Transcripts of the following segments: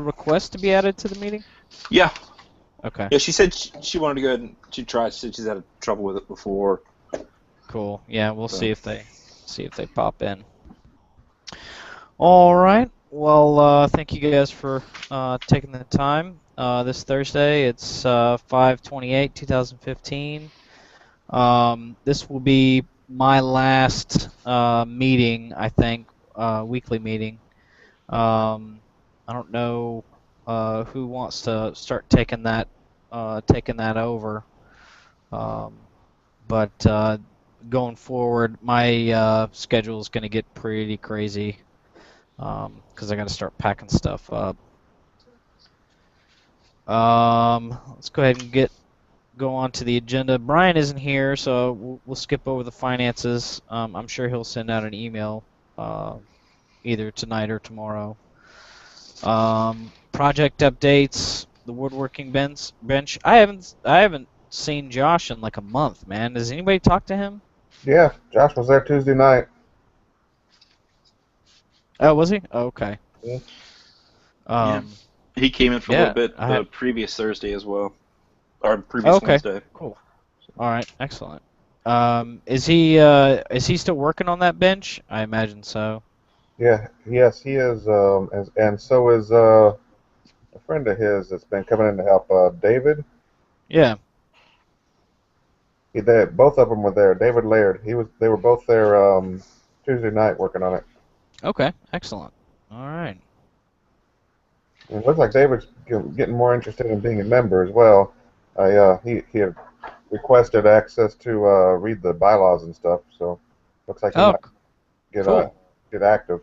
request to be added to the meeting? Yeah, Okay, yeah. She said she wanted to go ahead and she tried. She said she's had trouble with it before. cool. Yeah, we'll So see if they pop in. All right. Well, thank you guys for taking the time. This Thursday, it's 5/28, 2015. This will be my last meeting, I think, weekly meeting. I don't know who wants to start taking that over. Um, but going forward, my schedule is going to get pretty crazy because I got to start packing stuff up. Let's go ahead and go on to the agenda. Brian isn't here, so we'll skip over the finances. I'm sure he'll send out an email uh, either tonight or tomorrow. Project updates, the woodworking bench. I haven't seen Josh in like a month, man. Does anybody talk to him? Yeah, Josh was there Tuesday night. Oh, was he? Oh, okay. Yeah. yeah, Um, he came in for a little yeah, bit I the had. previous Thursday as well, or Oh, previous okay, Wednesday. cool. All right, excellent. Is he still working on that bench? I imagine so. Yeah, yes, he is, and so is a friend of his that's been coming in to help, David. Yeah. Both of them were there. David Laird, they were both there Tuesday night working on it. Okay, excellent. All right. And it looks like David's getting more interested in being a member as well. He had requested access to read the bylaws and stuff, so looks like he Oh, might get uh, cool. get active.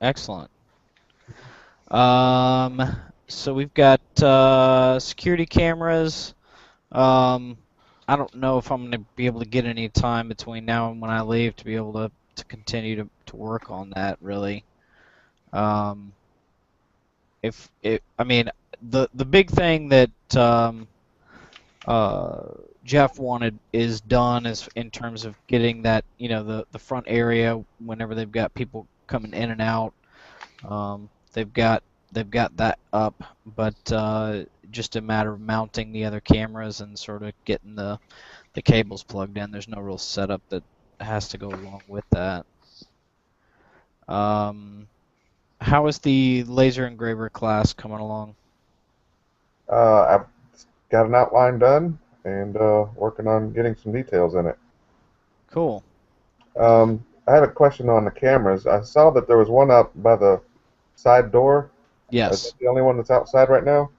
Excellent. Um, so we've got security cameras. Um, I don't know if I'm going to be able to get any time between now and when I leave to be able to continue to work on that, really. Um, if it, I mean, the big thing that uh, Jeff wanted is done is in terms of getting that, the front area whenever they've got people coming in and out. They've got that up, but just a matter of mounting the other cameras and sort of getting the cables plugged in. There's no real setup that has to go along with that. Um, how is the laser engraver class coming along? I've got an outline done and working on getting some details in it. Cool. I had a question on the cameras. I saw that there was one up by the side door. Is that Yes. the only one that's outside right now?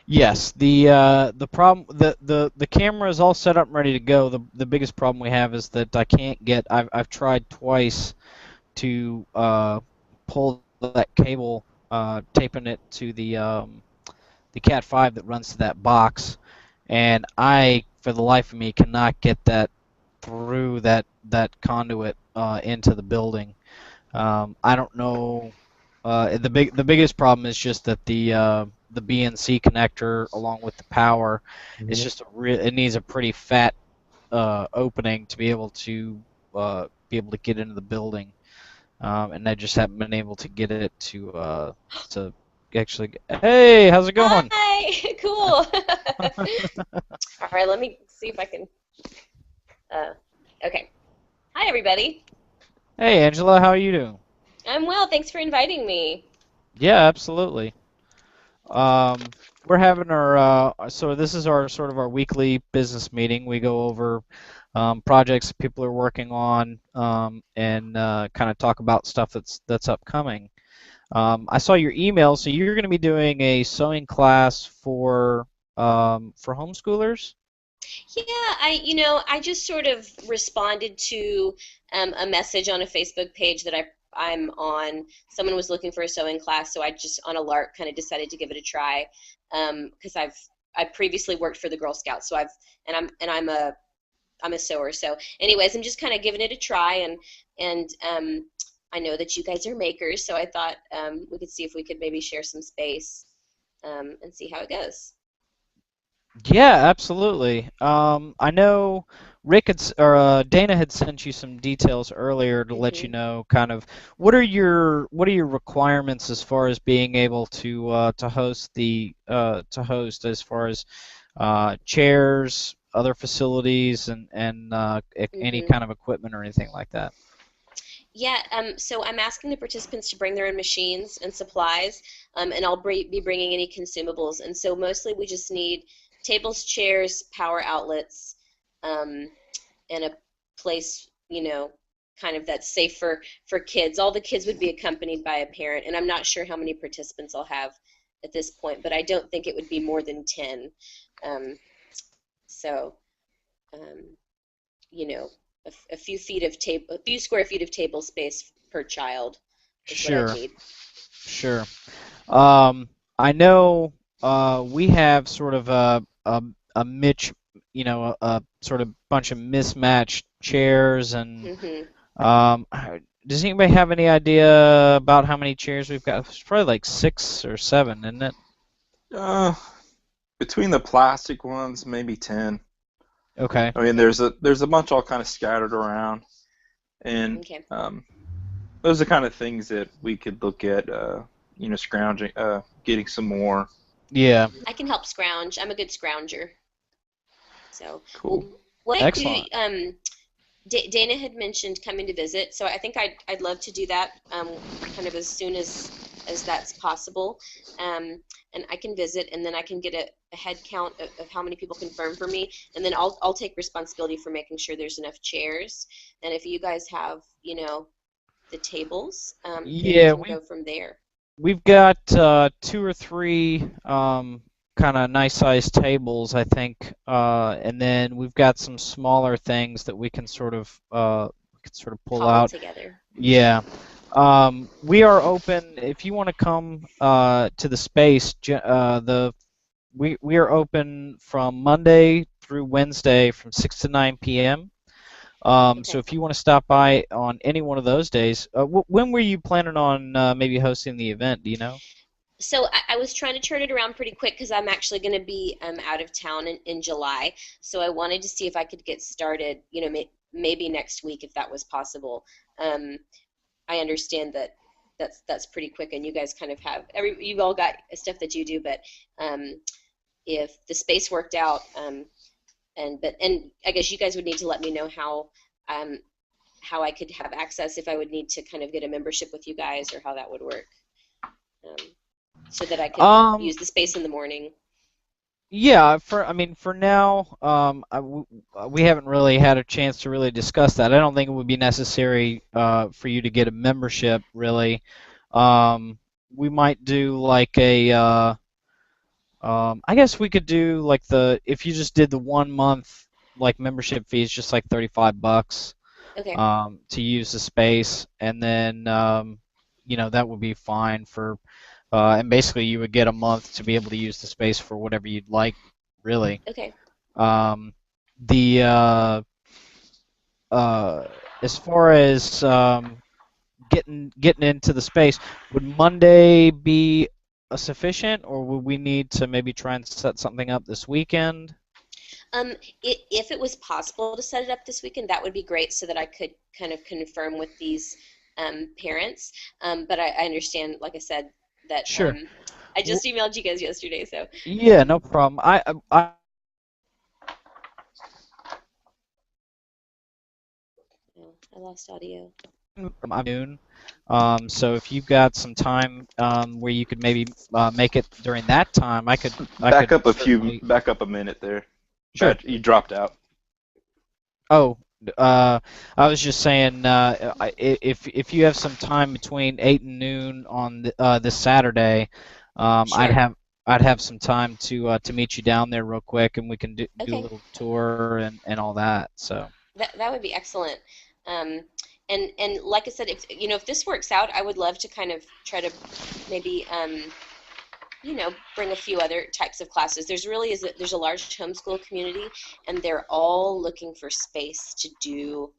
Yes. The problem the camera is all set up and ready to go. The biggest problem we have is that I can't get. I've tried twice to pull that cable, taping it to the Cat 5 that runs to that box, and I, for the life of me, cannot get that through that conduit into the building. I don't know. The biggest problem is just that the BNC connector along with the power is Hmm. just it needs a pretty fat opening to be able to get into the building, and I just haven't been able to get it to actually. Hey, how's it going? Hi, cool. All right, let me see if I can. Uh, okay. Hi, everybody. Hey, Angela, how are you doing? I'm well. Thanks for inviting me. Yeah, absolutely. Um, we're having so this is our sort of our weekly business meeting. We go over projects people are working on, and kind of talk about stuff that's upcoming. I saw your email, so you're going to be doing a sewing class for homeschoolers? Yeah, I just sort of responded to a message on a Facebook page that I'm on. Someone was looking for a sewing class, so I just on a lark kind of decided to give it a try. Because I previously worked for the Girl Scouts, so I'm a sewer. So, anyways, I'm just kind of giving it a try, and I know that you guys are makers, so I thought we could see if we could maybe share some space and see how it goes. Yeah, absolutely. I know Dana had sent you some details earlier to let you know kind of what are your requirements as far as being able to host as far as chairs, other facilities, and any Mm-hmm. kind of equipment or anything like that. Yeah, so I'm asking the participants to bring their own machines and supplies, and I'll be bringing any consumables. And so mostly we just need tables, chairs, power outlets, um, and a place, kind of that's safe for kids. All the kids would be accompanied by a parent, and I'm not sure how many participants I'll have at this point, but I don't think it would be more than 10. Um, so, um, you know, a few a few square feet of table space per child is what I'd Sure, need. sure. I know we have sort of a Mitch, a sort of bunch of mismatched chairs and Hmm. um, does anybody have any idea about how many chairs we've got? It's probably like 6 or 7, isn't it? Uh, Between the plastic ones, maybe 10. Okay. I mean, there's a bunch all kind of scattered around, and Okay. those are kind of things that we could look at, scrounging, getting some more. Yeah. I can help scrounge. I'm a good scrounger. So, Cool. what I do, Excellent. Dana had mentioned coming to visit, so I think I'd love to do that, kind of as soon as that's possible. And I can visit, and then I can get a head count of how many people confirm for me, and then I'll take responsibility for making sure there's enough chairs. And if you guys have, the tables, then we Yeah, can go from there. we've got 2 or 3 kind of nice sized tables, I think, and then we've got some smaller things that we can sort of pull Cobbled out. together. Yeah. We are open if you want to come to the space. We are open from Monday through Wednesday from 6 to 9 p.m. So Okay. if you want to stop by on any one of those days, when were you planning on maybe hosting the event? Do you know? So I was trying to turn it around pretty quick because I'm actually going to be out of town in July. So I wanted to see if I could get started, maybe next week if that was possible. Um, I understand that that's pretty quick, and you guys kind of have you all got stuff that you do, but um, if the space worked out, and I guess you guys would need to let me know um, how I could have access if I would need to kind of get a membership with you guys or how that would work. Um, so that I could Um, use the space in the morning. yeah, I mean, for now, we haven't really had a chance to really discuss that. I don't think it would be necessary for you to get a membership, really. We might do like I guess we could do like if you just did the 1 month like membership fee is just like $35 Okay. to use the space, and then that would be fine and basically you would get a month to be able to use the space for whatever you'd like, really. Okay. Um, the uh, as far as getting into the space, would Monday be sufficient, or would we need to maybe try and set something up this weekend? If it was possible to set it up this weekend, that would be great, so that I could kind of confirm with these parents. But I understand, like I said, that Sure. I W- just emailed you guys yesterday, so Yeah, no problem. oh, I lost audio. I'm noon. So if you've got some time where you could maybe make it during that time, I could certainly. Back up a minute there. Sure. You dropped out. Oh, I was just saying, if you have some time between 8 and noon on this Saturday, I'd Sure. have some time to meet you down there real quick, and we can do a Okay. little tour and all that. So. That would be excellent. Um, and like I said, if this works out, I would love to kind of try to maybe bring a few other types of classes. There's a large homeschool community, and they're all looking for space to do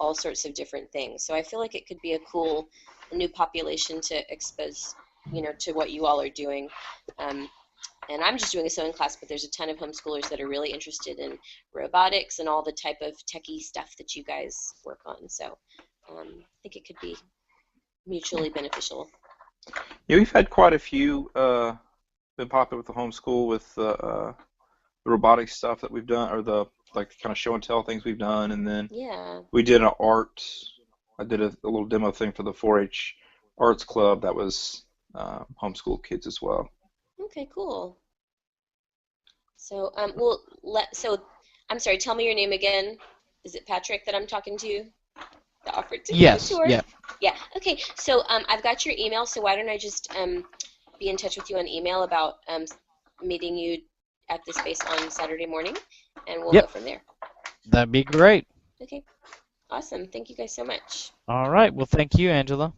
all sorts of different things. So I feel like it could be a cool new population to expose, to what you all are doing. Um, and I'm just doing a sewing class, but there's a ton of homeschoolers that are really interested in robotics and all the type of techie stuff that you guys work on. So I think it could be mutually beneficial. Yeah, we've had quite a few been popular with the homeschool with the robotics stuff that we've done, or the like kind of show and tell things we've done, and then Yeah. we did an art. I did a little demo thing for the 4-H Arts Club that was homeschool kids as well. Okay, cool. So so I'm sorry, tell me your name again. Is it Patrick that I'm talking to? That offered to give a Yes. tour? Yeah. Yeah. Okay. So I've got your email. So why don't I just be in touch with you on email about meeting you at the space on Saturday morning, and we'll Yep. go from there. That'd be great. Okay. Awesome. Thank you guys so much. All right. Well, thank you, Angela.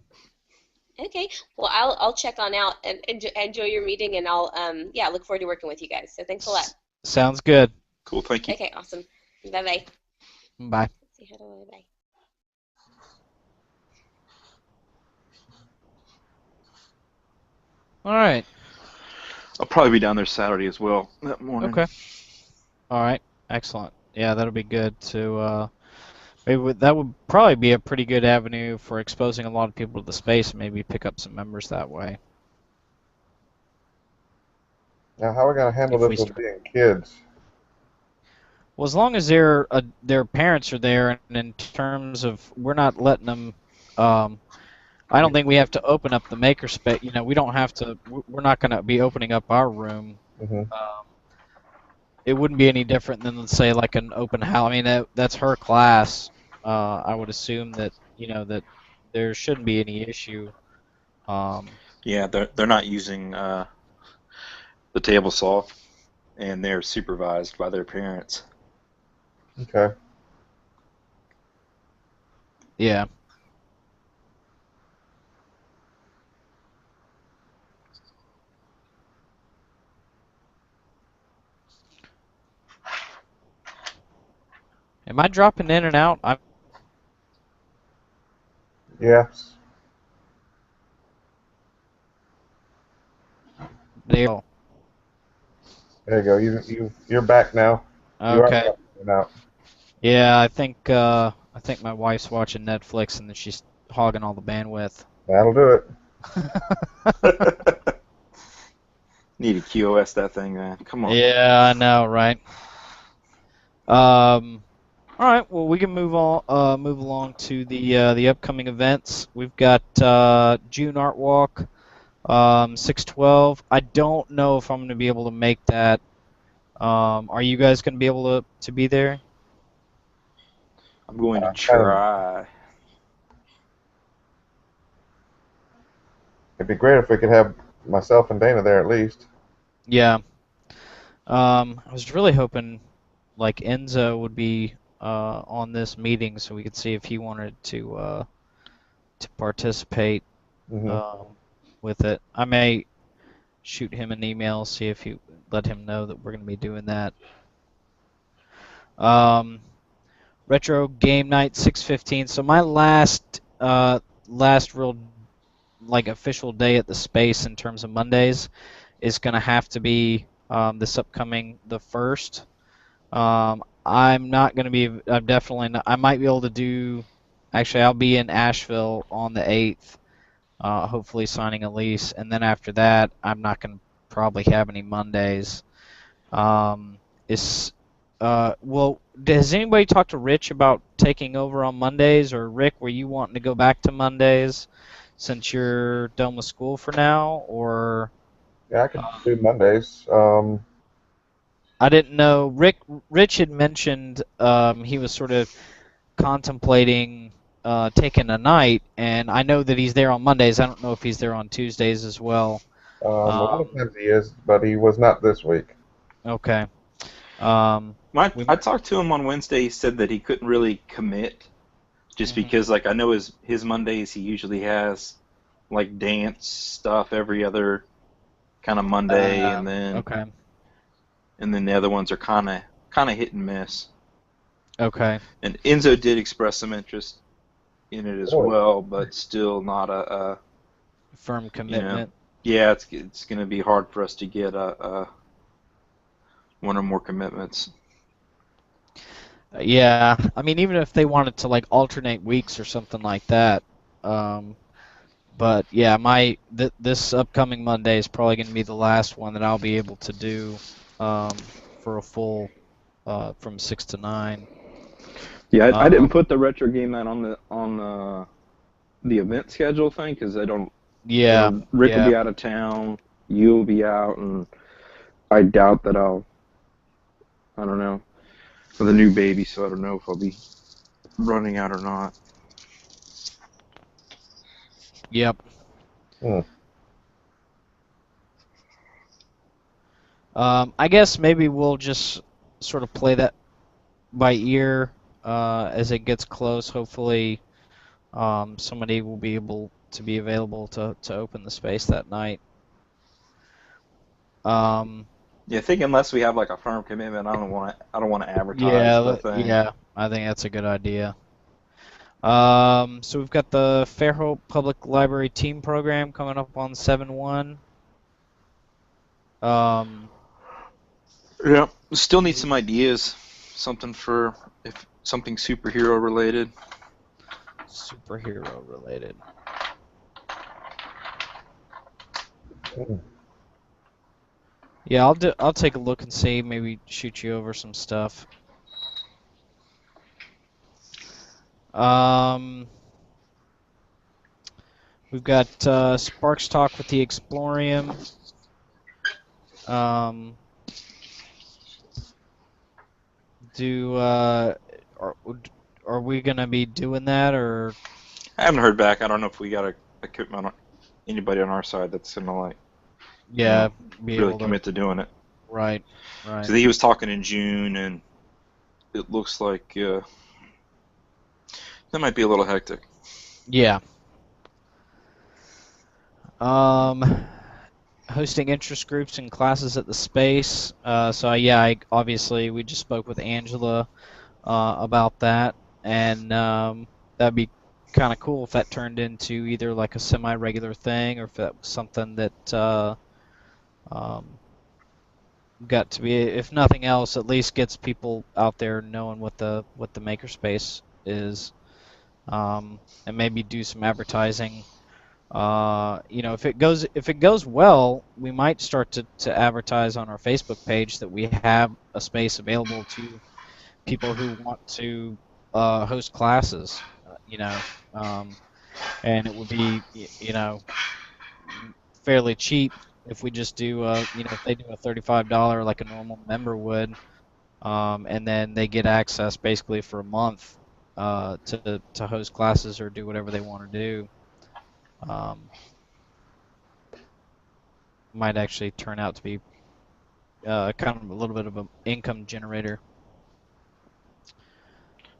Okay. Well, I'll check on out and enjoy your meeting, and I'll look forward to working with you guys. So thanks a lot. Sounds good. Cool, thank you. Okay. Awesome. Bye bye. Bye. Say hello. Bye. All right. I'll probably be down there Saturday as well that morning. Okay. All right. Excellent. Yeah, that'll be good to. That would probably be a pretty good avenue for exposing a lot of people to the space, and maybe pick up some members that way. Now, how are we going to handle If we this with start- being kids? Well, as long as their parents are there, and in terms of we're not letting them, I don't think we have to open up the makerspace. You know, we don't have to. We're not going to be opening up our room. Hmm. It wouldn't be any different than, let's say, like an open house. I mean, that's her class. I would assume that that there shouldn't be any issue. Yeah, they're not using the table saw, and they're supervised by their parents. Okay. Yeah. Am I dropping in and out? I'm Yes. there. There you go. You're back now. You are Okay. dropping out. Yeah, I think my wife's watching Netflix and then she's hogging all the bandwidth. That'll do it. Need to QoS that thing, man. Come on. Yeah, I know, right? All right. Well, we can move along to the upcoming events. We've got June Art Walk, 6/12. I don't know if I'm going to be able to make that. Are you guys going to be able to be there? I'm going to try. It'd be great if we could have myself and Dana there at least. Yeah. I was really hoping like Enzo would be on this meeting so we could see if he wanted to participate Hmm. with it. I may shoot him an email, see if you let him know that we're going to be doing that. Retro Game Night 6/15. So my last real like official day at the space in terms of Mondays is going to have to be this upcoming the 1st. I'm not going to be. I'm definitely not. I might be able to do. Actually, I'll be in Asheville on the 8th. Hopefully signing a lease, and then after that, I'm not going to probably have any Mondays. Well, has anybody talked to Rich about taking over on Mondays, or Rick, were you wanting to go back to Mondays since you're done with school for now, or? Yeah, I could do Mondays. I didn't know. Rich had mentioned he was sort of contemplating taking a night, and I know that he's there on Mondays. I don't know if he's there on Tuesdays as well. A lot of times he is, but he was not this week. Okay. I talked to him on Wednesday. He said that he couldn't really commit, just because, like, I know his Mondays he usually has like dance stuff every other kind of Monday, and then Okay. and then the other ones are kind of hit and miss. Okay. And Enzo did express some interest in it as Oh. well, but still not a Firm commitment. Yeah, it's going to be hard for us to get one or more commitments. Yeah, I mean, even if they wanted to like alternate weeks or something like that. But yeah, this upcoming Monday is probably going to be the last one that I'll be able to do for a full from 6 to 9. Yeah, I didn't put the retro game night on the event schedule thing because I don't. Yeah, Rick will be out of town. You'll be out, and I doubt that I'll. I don't know. With a new baby, so I don't know if I'll be running out or not. Yep. I guess maybe we'll just sort of play that by ear as it gets close. Hopefully, somebody will be able to be available to open the space that night. Yeah, I think unless we have like a firm commitment, I don't want to advertise the thing. Yeah, I think that's a good idea. So we've got the Fairhope Public Library Team Program coming up on 7/1. Yeah, still need some ideas. Something superhero related. Superhero related. Yeah, I'll take a look and see. Maybe shoot you over some stuff. We've got Sparks Talk with the Explorium. Are we gonna be doing that, or? I haven't heard back. I don't know if we got anybody on our side that's gonna like. Yeah, be really commit to doing it. Right. So he was talking in June, and it looks like that might be a little hectic. Yeah. Hosting interest groups and classes at the space. Obviously we just spoke with Angela about that, and that'd be kind of cool if that turned into either like a semi-regular thing, or if that was something that got to be, if nothing else, at least gets people out there knowing what the makerspace is, and maybe do some advertising. If it goes well, we might start to advertise on our Facebook page that we have a space available to people who want to host classes. And it would be fairly cheap if we just do if they do a $35 like a normal member would, and then they get access basically for a month to host classes or do whatever they want to do. Might actually turn out to be kind of a little bit of an income generator.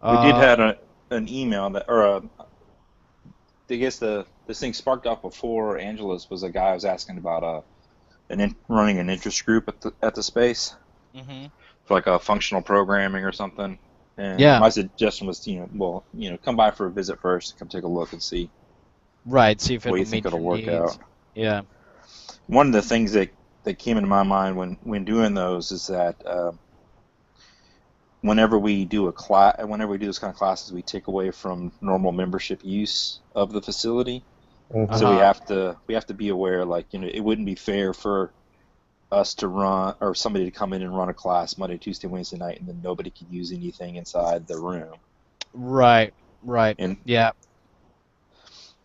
We did have an email that, or I guess this thing sparked off before Angela's was a guy who was asking about running an interest group at the space, for like a functional programming or something. And my suggestion was, come by for a visit first, come take a look and see. Right, see if it'll work out. Yeah. One of the things that came into my mind when doing those is that whenever we do this kind of classes, we take away from normal membership use of the facility. So we have to be aware, like, it wouldn't be fair for us to run, or somebody to come in and run a class Monday, Tuesday, Wednesday night, and then nobody could use anything inside the room. Right. And yeah.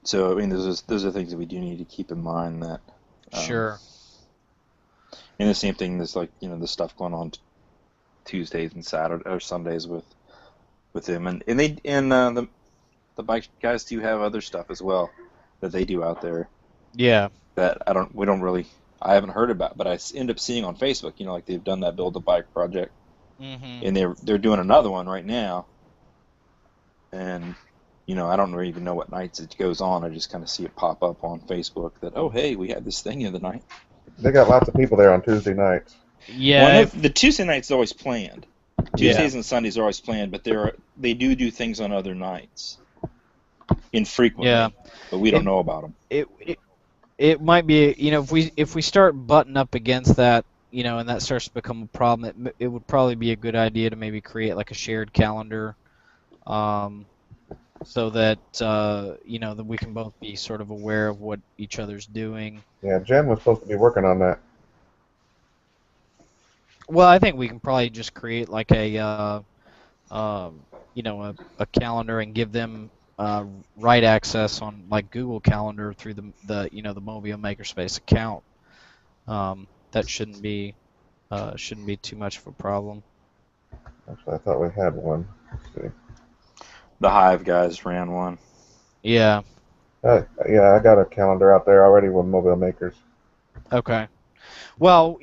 So, I mean, those are things that we do need to keep in mind. That sure. And the same thing, there's like the stuff going on Tuesdays and Saturdays or Sundays with them, and the bike guys do have other stuff as well that they do out there. Yeah. That I haven't heard about, but I end up seeing on Facebook. Like they've done that Build a Bike project, and they're doing another one right now, and. I don't even know what nights it goes on. I just kind of see it pop up on Facebook that, oh, hey, we had this thing the other night. They got lots of people there on Tuesday nights. Yeah. The Tuesday nights are always planned. Tuesdays and Sundays are always planned, but they do things on other nights infrequently. Yeah. But we don't know about them. it might be, if we start butting up against that, and that starts to become a problem, it would probably be a good idea to maybe create like a shared calendar, so that that we can both be sort of aware of what each other's doing. Yeah, Jen was supposed to be working on that. Well, I think we can probably just create like a calendar and give them write access on like Google Calendar through the Mobile Makerspace account. That shouldn't be too much of a problem. Actually, I thought we had one. Let's see. The Hive guys ran one. Yeah. Yeah, I got a calendar out there already with Mobile Makers. Okay. Well,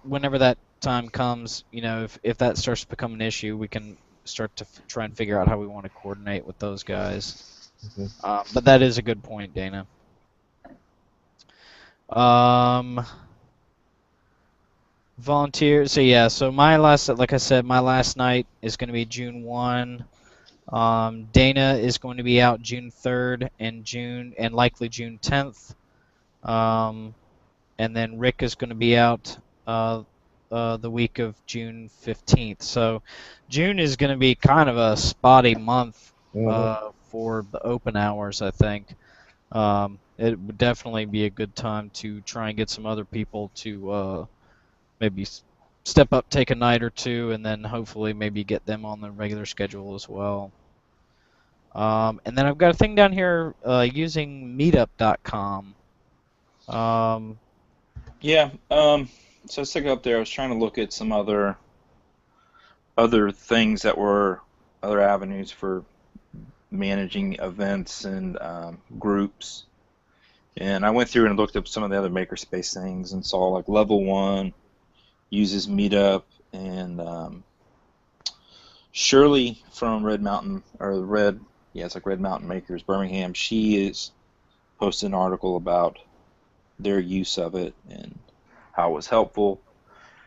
whenever that time comes, if that starts to become an issue, we can start to try and figure out how we want to coordinate with those guys. Mm-hmm. But that is a good point, Dana. Volunteer. So yeah. So like I said, my last night is going to be June 1. Dana is going to be out June 3rd and likely June 10th. And then Rick is going to be out the week of June 15th. So June is going to be kind of a spotty month for the open hours, I think. It would definitely be a good time to try and get some other people to maybe step up, take a night or two, and then hopefully maybe get them on the regular schedule as well. And then I've got a thing down here using Meetup.com. Yeah. So I was thinking up there. I was trying to look at some other things that were other avenues for managing events and groups. And I went through and looked up some of the other Makerspace things and saw like Level 1 uses Meetup, and Shirley from Red Mountain it's like Red Mountain Makers Birmingham. She is posted an article about their use of it and how it was helpful,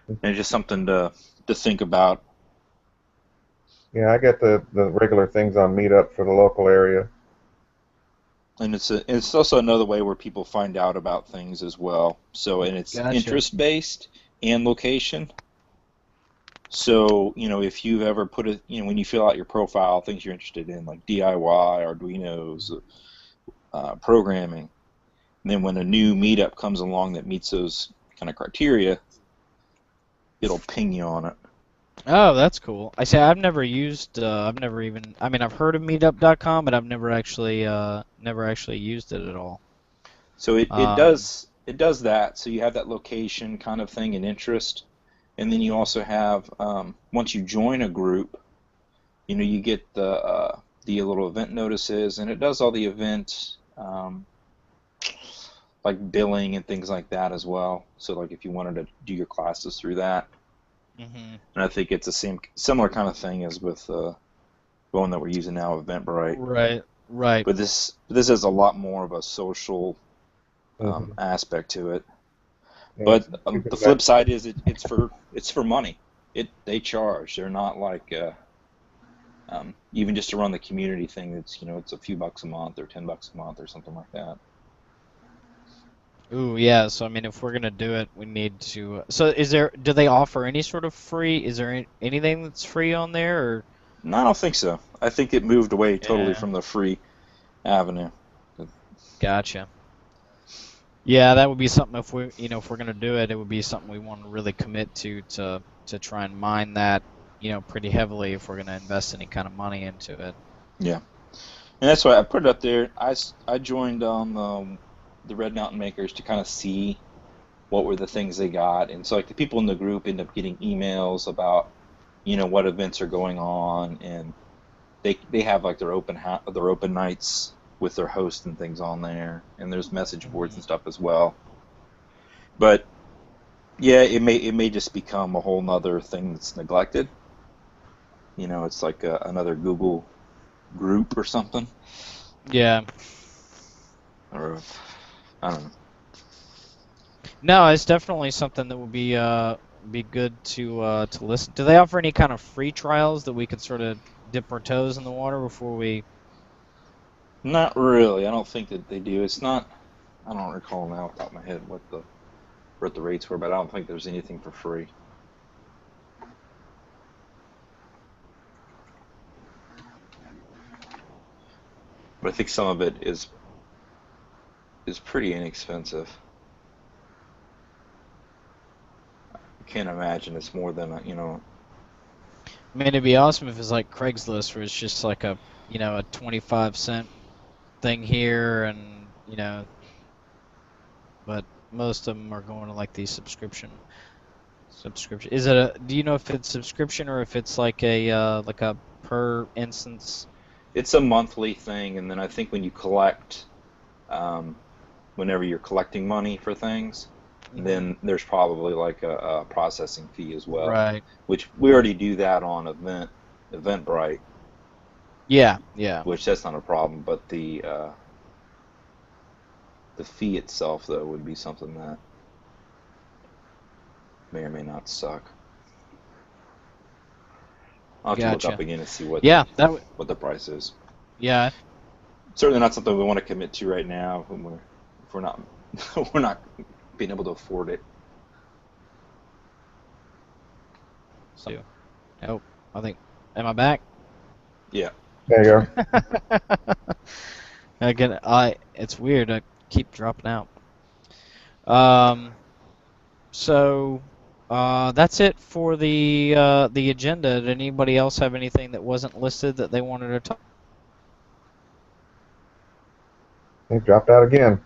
and it's just something to think about. Yeah, I get the regular things on Meetup for the local area. And it's also another way where people find out about things as well. So, and it's Gotcha. interest-based and location. So, if you've ever put when you fill out your profile, things you're interested in, like DIY, Arduinos, programming, and then when a new meetup comes along that meets those kind of criteria, it'll ping you on it. Oh, that's cool. I've never used. I've heard of Meetup.com, but I've never actually used it at all. So it does that. So you have that location kind of thing and interest, and then you also have once you join a group, you get the little event notices, and it does all the event like billing and things like that as well. So like if you wanted to do your classes through that. Mm-hmm. And I think it's the similar kind of thing as with the one that we're using now, Eventbrite. Right. But this has a lot more of a social aspect to it. Yeah, but the flip side is it's for money. They charge. They're not like even just to run the community thing. It's it's a few bucks a month or $10 a month or something like that. Ooh, yeah. So if we're gonna do it, we need to. So do they offer any sort of free? Is there anything that's free on there? Or? No, I don't think so. I think it moved away totally from the free avenue. Gotcha. Yeah, that would be something if we're gonna do it, it would be something we want to really commit to try and mine that, pretty heavily if we're gonna invest any kind of money into it. Yeah, and that's why I put it up there. I joined on the Red Mountain Makers to kind of see what were the things they got, and so like the people in the group end up getting emails about what events are going on, and they have like their open nights with their hosts and things on there, and there's message boards and stuff as well. But yeah, it may just become a whole nother thing that's neglected. It's like another Google group or something. Yeah. Or I don't know. No, it's definitely something that would be good to listen. Do they offer any kind of free trials that we could sort of dip our toes in the water before we? Not really. I don't think that they do. It's not. I don't recall now off the top of my head what the rates were, but I don't think there's anything for free. But I think some of it is pretty inexpensive. I can't imagine it's more than I mean, it'd be awesome if it's like Craigslist, where it's just like a 25-cent thing here, and but most of them are going to like these subscription. Is it do you know if it's subscription or if it's like a per instance? It's a monthly thing, and then I think when you collect, whenever you're collecting money for things, then there's probably like a processing fee as well. Right. Which we already do that on Eventbrite. Yeah. Which that's not a problem, but the fee itself though would be something that may or may not suck. I'll have to look up again and see what what the price is. Yeah. Certainly not something we want to commit to right now if we're not we're not being able to afford it. So. Oh, I think. Am I back? Yeah. There you go. Again, it's weird. I keep dropping out. So. That's it for the agenda. Did anybody else have anything that wasn't listed that they wanted to talk? He dropped out again.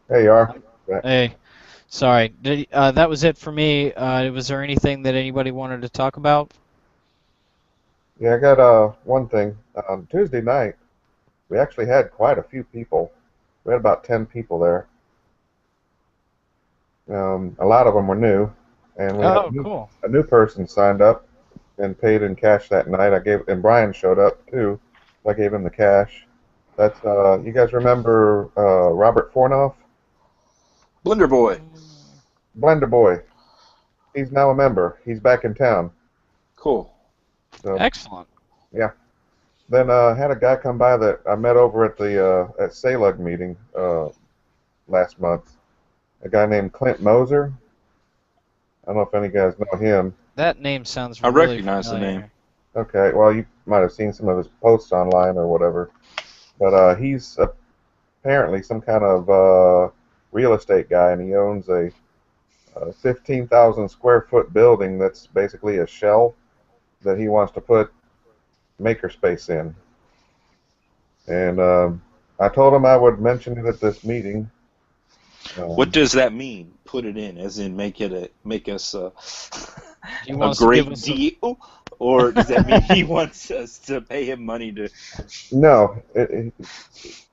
There you are. Hey, sorry. That was it for me. Was there anything that anybody wanted to talk about? Yeah, I got one thing. On Tuesday night, we actually had quite a few people. We had about 10 people there. A lot of them were new, and we had a new person signed up and paid in cash that night. And Brian showed up too. So I gave him the cash. That's you guys remember Robert Fornoff? Blender Boy. Blender Boy. He's now a member. He's back in town. Cool. So, excellent. Yeah. Then I had a guy come by that I met over at the at SALUG meeting last month. A guy named Clint Moser. I don't know if any guys know him. That name sounds really familiar. I recognize the name. Okay, well, you might have seen some of his posts online or whatever. But he's apparently some kind of real estate guy, and he owns a 15,000 square foot building that's basically a shell that he wants to put makerspace in. And I told him I would mention it at this meeting. What does that mean? Put it in, as in make us a great deal, or does that mean he wants us to pay him money to? No,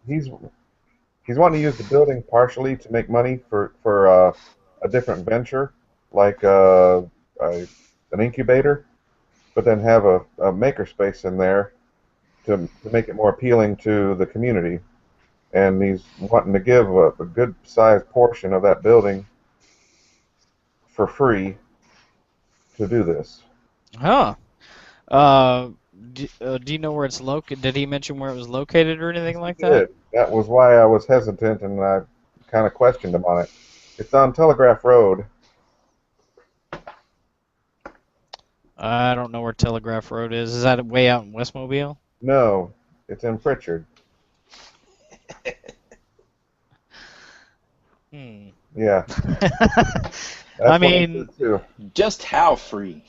he's wanting to use the building partially to make money for a different venture, like an incubator, but then have a makerspace in there to make it more appealing to the community. And he's wanting to give a good-sized portion of that building for free to do this. Huh. Do you know where it's located? Did he mention where it was located or anything like that? That was why I was hesitant, and I kind of questioned him on it. It's on Telegraph Road. I don't know where Telegraph Road is. Is that way out in Westmobile? No, it's in Pritchard. Yeah. I mean, just how free?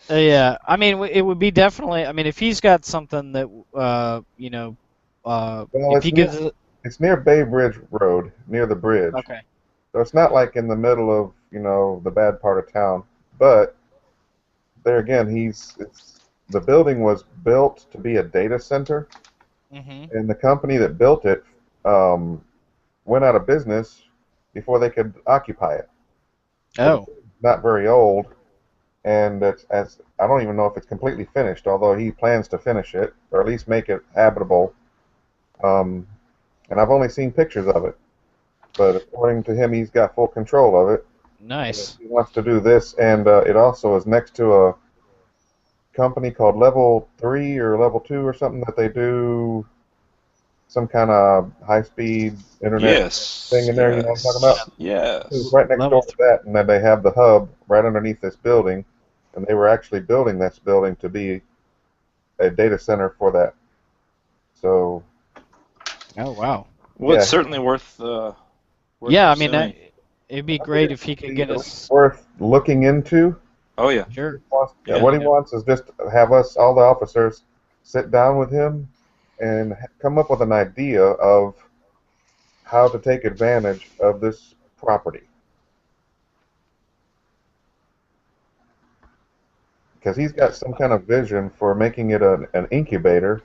Yeah, I mean, it would be definitely. I mean, if he's got something that, well, if he gives it. It's near Bay Bridge Road, near the bridge. Okay. So it's not like in the middle of the bad part of town, but there again, the building was built to be a data center, and the company that built it went out of business before they could occupy it. Oh. It's not very old, and I don't even know if it's completely finished, although he plans to finish it, or at least make it habitable. And I've only seen pictures of it, but according to him, he's got full control of it. Nice. He wants to do this, and it also is next to a company called Level 3 or Level 2 or something that they do some kind of high-speed internet thing in there. You know what I'm talking about? Yes. It was right next door to that, and then they have the hub right underneath this building, and they were actually building this building to be a data center for that. So. Oh wow. Well, it's certainly worth. Yeah, I mean, it'd be great if he could get us. Worth looking into. Oh yeah. Sure. What he wants is just have us, all the officers, sit down with him and come up with an idea of how to take advantage of this property. Because he's got some kind of vision for making it an incubator,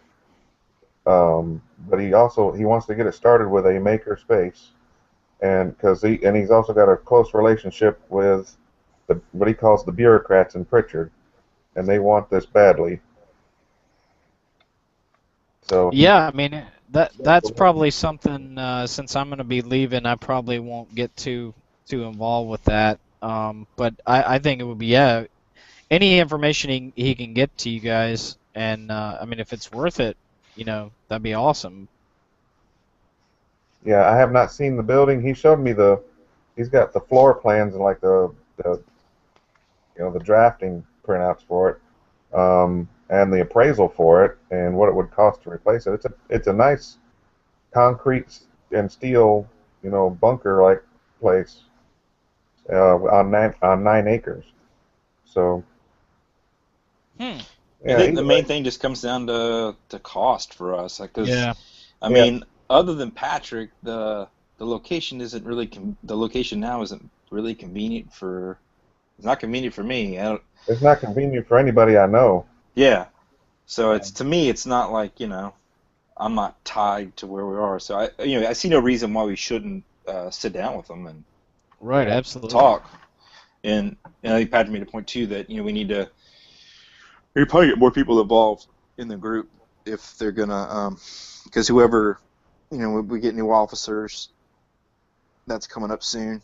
but he wants to get it started with a maker space, and he's also got a close relationship with what he calls the bureaucrats in Pritchard, and they want this badly. So yeah, I mean that's probably something. Since I'm going to be leaving, I probably won't get too involved with that. But I think it would be any information he can get to you guys, and I mean if it's worth it, that'd be awesome. Yeah, I have not seen the building. He showed me he's got the floor plans and like the drafting printouts for it. And the appraisal for it and what it would cost to replace it. It's a nice concrete and steel, bunker-like place on 9 acres. So. Yeah, I think the main thing just comes down to cost for us. I mean, other than Patrick, the location isn't really the location now isn't really convenient for. It's not convenient for me. It's not convenient for anybody I know. Yeah, so to me, it's not like I'm not tied to where we are. So I see no reason why we shouldn't sit down with them and absolutely talk. And I think Patrick made a point too that we need to probably get more people involved in the group if they're gonna because whoever we get new officers, that's coming up soon.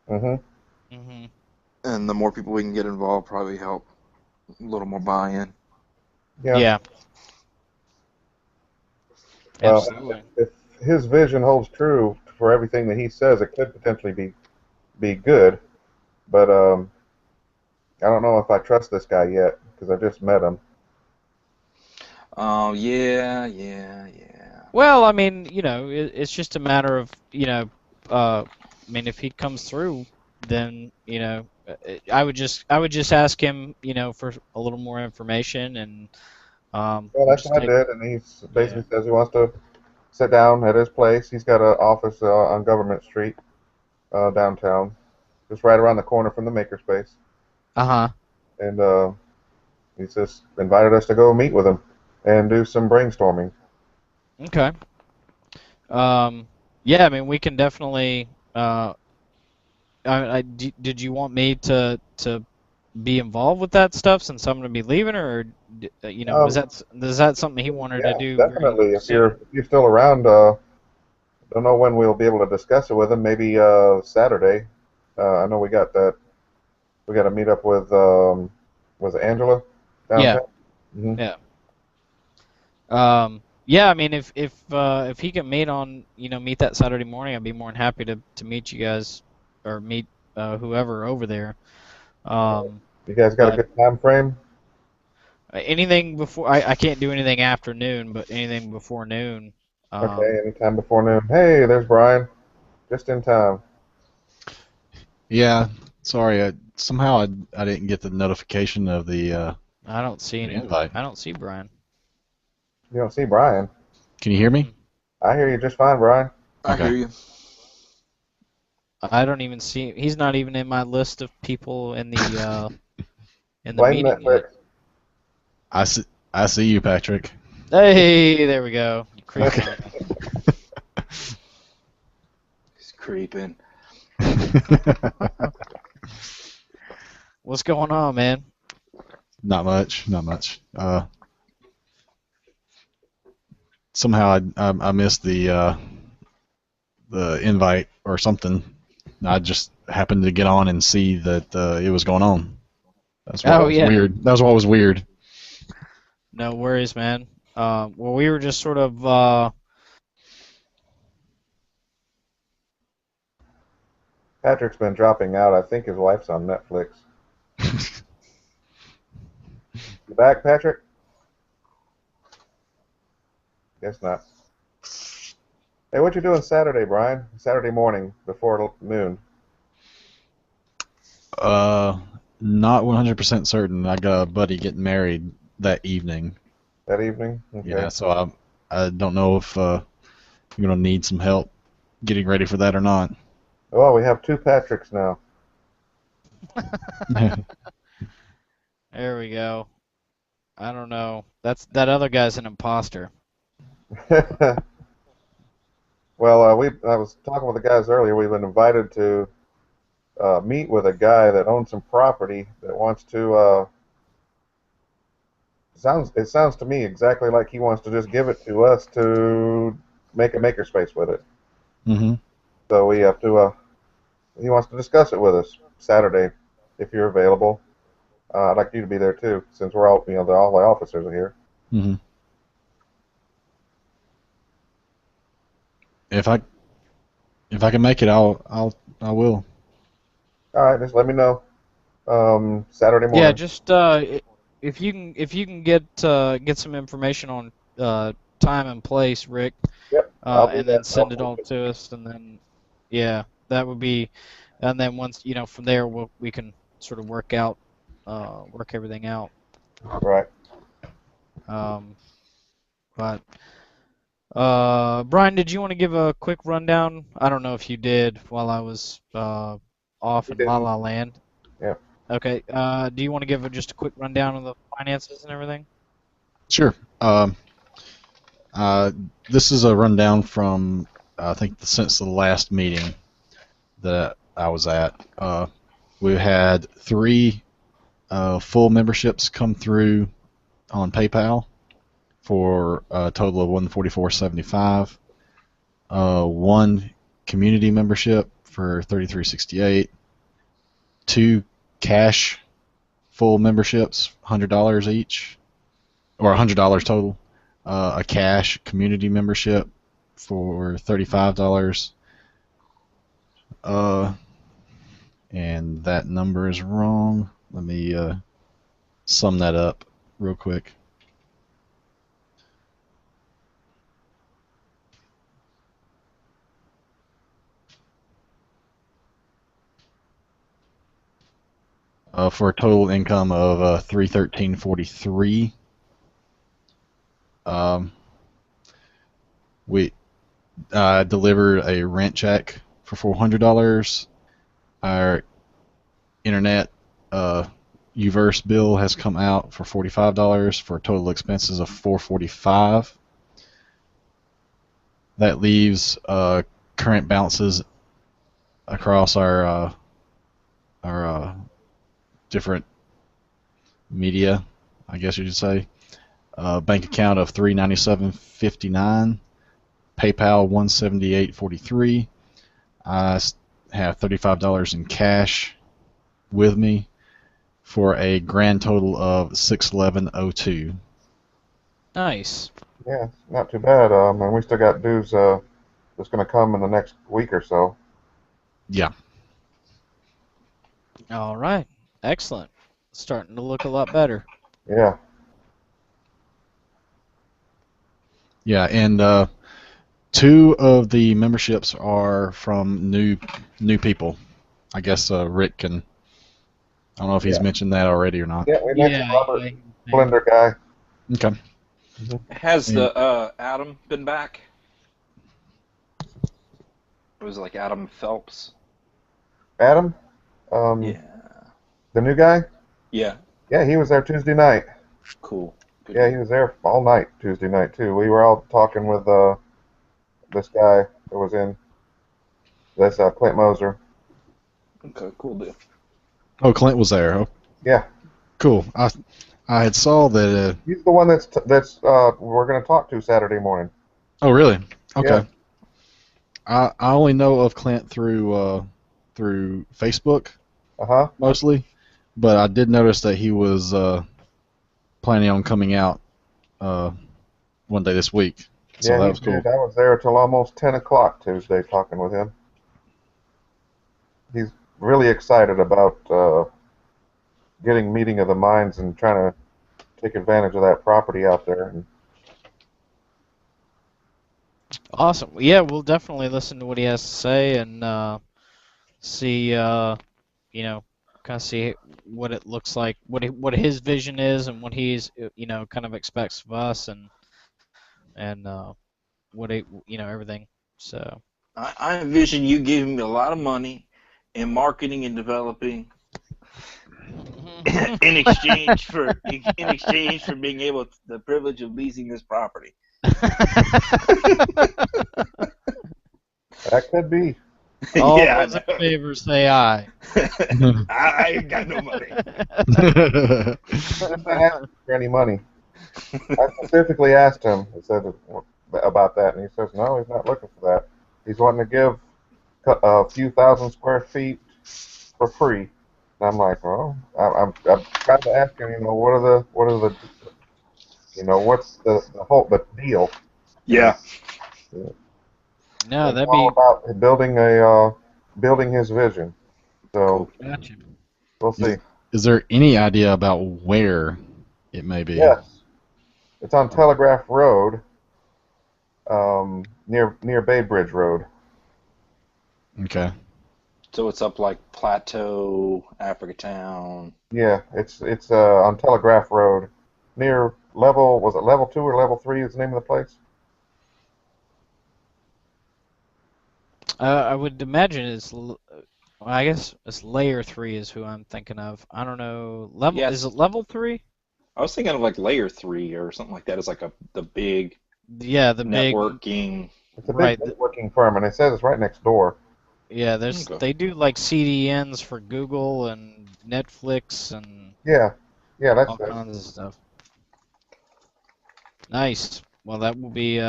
And the more people we can get involved probably help a little more buy-in. Yeah. Well, absolutely. If his vision holds true for everything that he says, it could potentially be good. But I don't know if I trust this guy yet because I just met him. Oh yeah. Well, I mean, it's just a matter of I mean, if he comes through, then I would just ask him, for a little more information, and well, that's what I did, and he basically says he wants to sit down at his place. He's got an office on Government Street, downtown, just right around the corner from the makerspace. And he's just invited us to go meet with him and do some brainstorming. Okay. Yeah, I mean, we can definitely. Did you want me to be involved with that stuff since I'm going to be leaving, or is that something he wanted to do? Definitely. If you're still around, don't know when we'll be able to discuss it with him. Maybe Saturday. I know we got that. We got to meet up with was it Angela downtown? Yeah. Yeah, I mean, if he can meet that Saturday morning, I'd be more than happy to meet you guys or meet whoever over there. You guys got a good time frame? Anything before I can't do anything afternoon, but anything before noon. Okay, anytime before noon. Hey, there's Brian, just in time. Yeah, sorry. Somehow I didn't get the notification of the. I don't see any invite. I don't see Brian. You don't see Brian? Can you hear me? I hear you just fine, Brian. I hear you. I don't even see. He's not even in my list of people in the Blame meeting. Netflix. I see you, Patrick. Hey, there we go. Okay. He's creeping. What's going on, man? Not much. Somehow I missed the invite or something. I just happened to get on and see that it was going on. That's what was weird. That was what was weird. No worries, man. Well, we were just sort of Patrick's been dropping out. I think his wife's on Netflix. You back, Patrick? Guess not. Hey, what you doing Saturday, Brian? Saturday morning before noon. Not 100% certain. I got a buddy getting married that evening. That evening? Okay. Yeah, so I don't know if you're gonna need some help getting ready for that or not. Well, we have 2 Patricks now. There we go. I don't know. That other guy's an imposter. Well, I was talking with the guys earlier. We've been invited to meet with a guy that owns some property that wants to. It sounds to me exactly like he wants to just give it to us to make a makerspace with it. Mm-hmm. So we have to. He wants to discuss it with us Saturday, if you're available. I'd like you to be there too, since we're all all the officers are here. Mm-hmm. If I can make it, I will. All right, just let me know. Saturday morning. Yeah, just if you can get some information on time and place, Rick. Yep. And then send it all to us, and then that would be, and then once from there we can sort of work everything out. Right. But Brian, did you want to give a quick rundown? I don't know if you did while I was off in La La Land. Yeah. Okay. Do you want to give just a quick rundown of the finances and everything? Sure. This is a rundown from I think since the last meeting that I was at. We had 3 full memberships come through on PayPal for a total of $144.75. 1 community membership for $33.68. 2 cash full memberships, $100 each, or $100 total. A cash community membership for $35. And that number is wrong. Let me sum that up real quick. For a total income of $313.43. We delivered a rent check for $400. Our internet Uverse bill has come out for $45 for total expenses of $445. That leaves current balances across our different media, I guess you should say. Bank account of $397.59, PayPal $178.43. I have $35 in cash with me for a grand total of $611.02. Nice. Yeah, not too bad. And we still got dues that's going to come in the next week or so. Yeah. All right. Excellent. Starting to look a lot better. Yeah. Yeah, and 2 of the memberships are from new people. I guess Rick can. I don't know if he's mentioned that already or not. Yeah, we mentioned Robert, Blender guy. Okay. Mm-hmm. Has the Adam been back? It was like Adam Phelps. Adam? Yeah. The new guy? Yeah. Yeah, he was there Tuesday night. Cool. Good. Yeah, he was there all night Tuesday night too. We were all talking with this guy that was in. That's Clint Moser. Okay, cool deal. Oh, Clint was there. Oh. Yeah. Cool. I had saw that. He's the one that's we're going to talk to Saturday morning. Oh, really? Okay. Yeah. I only know of Clint through Facebook. Mostly, but I did notice that he was planning on coming out one day this week. So yeah, that was cool. I was there till almost 10 o'clock Tuesday talking with him. he's really excited about getting Meeting of the Minds and trying to take advantage of that property out there. And Awesome. Yeah, we'll definitely listen to what he has to say and see, kind of see what it looks like, what his vision is, and what he's, kind of expects of us, and what it, everything. So. I envision you giving me a lot of money in marketing and developing in exchange for being able the privilege of leasing this property. that could be. All those in favor say aye. I ain't got no money. I didn't ask for any money. I specifically asked him. I said about that, and he says no, he's not looking for that. He's wanting to give a few thousand square feet for free. And I'm like, well, I'm trying to ask him, what are the, what's the deal? Yeah. No, that'd all be about building his vision. So gotcha. We'll see. Is there any idea about where it may be? Yes, it's on Telegraph Road, near Bay Bridge Road. Okay. So it's up like Plateau, Africatown. Yeah, it's on Telegraph Road, near was it level 2 or level 3 is the name of the place? I would imagine I guess it's layer 3 is who I'm thinking of. I don't know. Yes. Is it level 3? I was thinking of like layer 3 or something like that. It's like the big networking. It's a big networking firm, and it says it's right next door. Yeah, they do like CDNs for Google and Netflix and that's all kinds of stuff. Nice. Well, that'll be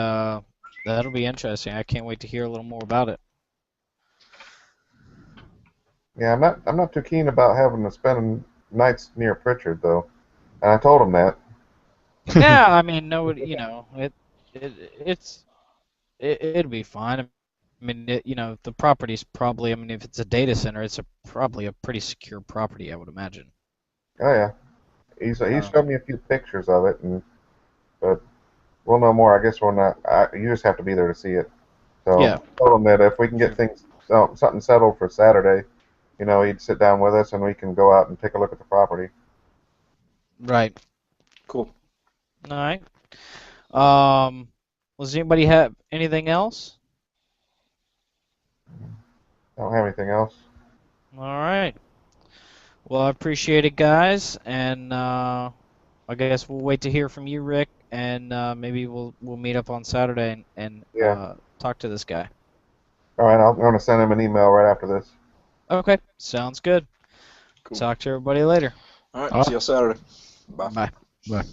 interesting. I can't wait to hear a little more about it. Yeah, I'm not too keen about having to spend nights near Pritchard though, and I told him that. Yeah, I mean, no, it'd be fine. I mean, the property's probably. I mean, if it's a data center, it's probably a pretty secure property, I would imagine. Oh yeah, he showed me a few pictures of it, but we'll know more. I guess we're not. You just have to be there to see it. So yeah. I told him that if we can get something settled for Saturday, he'd sit down with us and we can go out and take a look at the property. Right. Cool. All right. Does anybody have anything else? I don't have anything else. All right. Well, I appreciate it, guys, and I guess we'll wait to hear from you, Rick, and maybe we'll meet up on Saturday and talk to this guy. All right, I'm going to send him an email right after this. Okay, sounds good. Cool. Talk to everybody later. All right, see you Saturday. Bye. Bye. Bye.